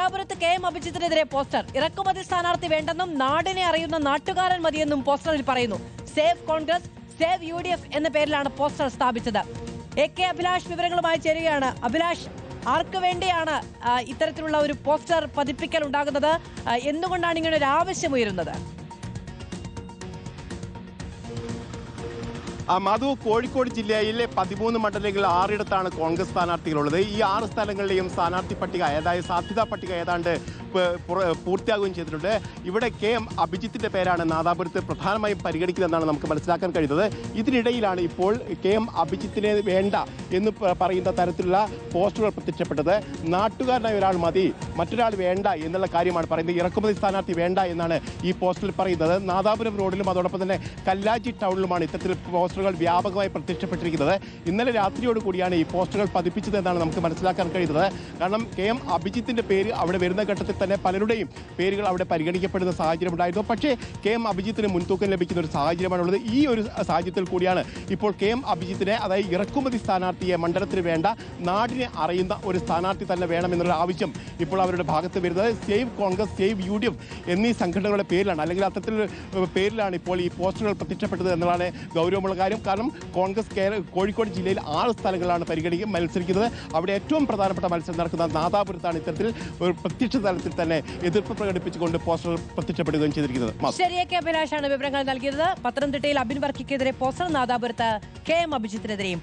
നാദാപുരത്ത് K M അഭിജിത്തിനെതിരെ poster. ഇറക്കുമതി സ്ഥാനാർത്ഥി വേണ്ടെന്നും നാടിനെ അറിയുന്ന നാട്ടുകാരൻ മതിയെന്നും പോസ്റ്ററിൽ പറയുന്നു. സേവ് കോൺഗ്രസ്, സേവ് UDF എന്ന പേരിലാണ് പോസ്റ്റർ സ്ഥാപിച്ചത്. AK അഭിലാഷ് വിവരങ്ങളുമായി ചേരുകയാണ്. അഭിലാഷ്, ആർക്ക് വേണ്ടിയാണ് ഇത്തരത്തിലുള്ള ഒരു പോസ്റ്റർ പതിപ്പിക്കൽ ഉണ്ടാകുന്നത്? എന്തുകൊണ്ടാണ് ഇങ്ങനെ ഒരു ആവശ്യം ഉയരുന്നത്? മധു, കോഴിക്കോട് ജില്ലയിലെ 13 മണ്ഡലങ്ങളിൽ 6 കോൺഗ്രസ് സ്ഥാനാർത്ഥികളുള്ളത്. ഈ 6 സ്ഥലങ്ങളിലെയും സ്ഥാനാർത്ഥി പട്ടിക, അതായത് സാധ്യതാ പട്ടിക ഏതാണ്ട് പൂർത്തിയാകുകയും ചെയ്തിട്ടുണ്ട്. ഇവിടെ കെ എം അഭിജിത്തിന്റെ പേരാണ് നാദാപുരത്ത് പ്രധാനമായും പരിഗണിക്കുന്നതെന്നാണ് നമുക്ക് മനസ്സിലാക്കാൻ കഴിയുന്നത്. ഇതിനിടയിലാണ് ഇപ്പോൾ കെ എം അഭിജിത്തിനെ വേണ്ട എന്ന് പറയുന്ന തരത്തിലുള്ള പോസ്റ്ററുകൾ പ്രത്യക്ഷപ്പെട്ടത്. നാട്ടുകാരനായ ഒരാൾ മതി, മറ്റൊരാൾ വേണ്ട എന്നുള്ള കാര്യമാണ് പറയുന്നത്. ഇറക്കുമതി സ്ഥാനാർത്ഥി വേണ്ട എന്നാണ് ഈ പോസ്റ്ററിൽ പറയുന്നത്. നാദാപുരം റോഡിലും അതോടൊപ്പം തന്നെ കല്ലാച്ചി ടൗണിലുമാണ് ഇത്തരത്തിൽ പോസ്റ്ററുകൾ വ്യാപകമായി പ്രത്യക്ഷപ്പെട്ടിരിക്കുന്നത്. ഇന്നലെ രാത്രിയോട് കൂടിയാണ് ഈ പോസ്റ്ററുകൾ പതിപ്പിച്ചത് എന്നാണ് നമുക്ക് മനസ്സിലാക്കാൻ കഴിയുന്നത്. കാരണം കെ എം അഭിജിത്തിന്റെ പേര് അവിടെ വരുന്ന ഘട്ടത്തിൽ തന്നെ പലരുടെയും പേരുകൾ അവിടെ പരിഗണിക്കപ്പെടുന്ന സാഹചര്യം ഉണ്ടായിരുന്നു. പക്ഷേ കെ എം അഭിജിത്തിന് മുൻതൂക്കം ലഭിക്കുന്ന ഒരു സാഹചര്യമാണുള്ളത്. ഈ ഒരു സാഹചര്യത്തിൽ കൂടിയാണ് ഇപ്പോൾ കെ എം അഭിജിത്തിനെ, അതായത് ഇറക്കുമതി സ്ഥാനാർത്ഥിയെ മണ്ഡലത്തിന് വേണ്ട, നാടിനെ അറിയുന്ന ഒരു സ്ഥാനാർത്ഥി തന്നെ വേണമെന്നുള്ള ആവശ്യം ഇപ്പോൾ അവരുടെ ഭാഗത്ത് വരുന്നത്. സേവ് കോൺഗ്രസ്, സേവ് UDF എന്നീ സംഘടനകളുടെ പേരിലാണ്, അല്ലെങ്കിൽ അത്തരത്തിലുള്ള പേരിലാണ് ഇപ്പോൾ ഈ പോസ്റ്ററുകൾ പ്രത്യക്ഷപ്പെട്ടത് എന്നതാണ് ഗൗരവമുള്ള കാര്യം. കാരണം കോൺഗ്രസ് കോഴിക്കോട് ജില്ലയിൽ 6 സ്ഥലങ്ങളാണ് മത്സരിക്കുന്നത്. അവിടെ ഏറ്റവും പ്രധാനപ്പെട്ട മത്സരം നടക്കുന്ന നാദാപുരത്താണ് ഇത്തരത്തിൽ ഒരു പ്രത്യക്ഷ തലത്തിൽ തന്നെ എതിർപ്പ് പ്രകടിപ്പിച്ചുകൊണ്ട് പോസ്റ്റർ പ്രത്യക്ഷപ്പെടുകയും ചെയ്തിരിക്കുന്നത്. ശരി, AK അഭിലാഷാണ് വിവരങ്ങൾ നൽകിയത്. പത്തനംതിട്ടയിൽ അബിൻ വർക്കിക്കെതിരെ പോസ്റ്റർ, നാദാപുരത്ത് കെ എം അഭിജിത്തിനെതിരെയും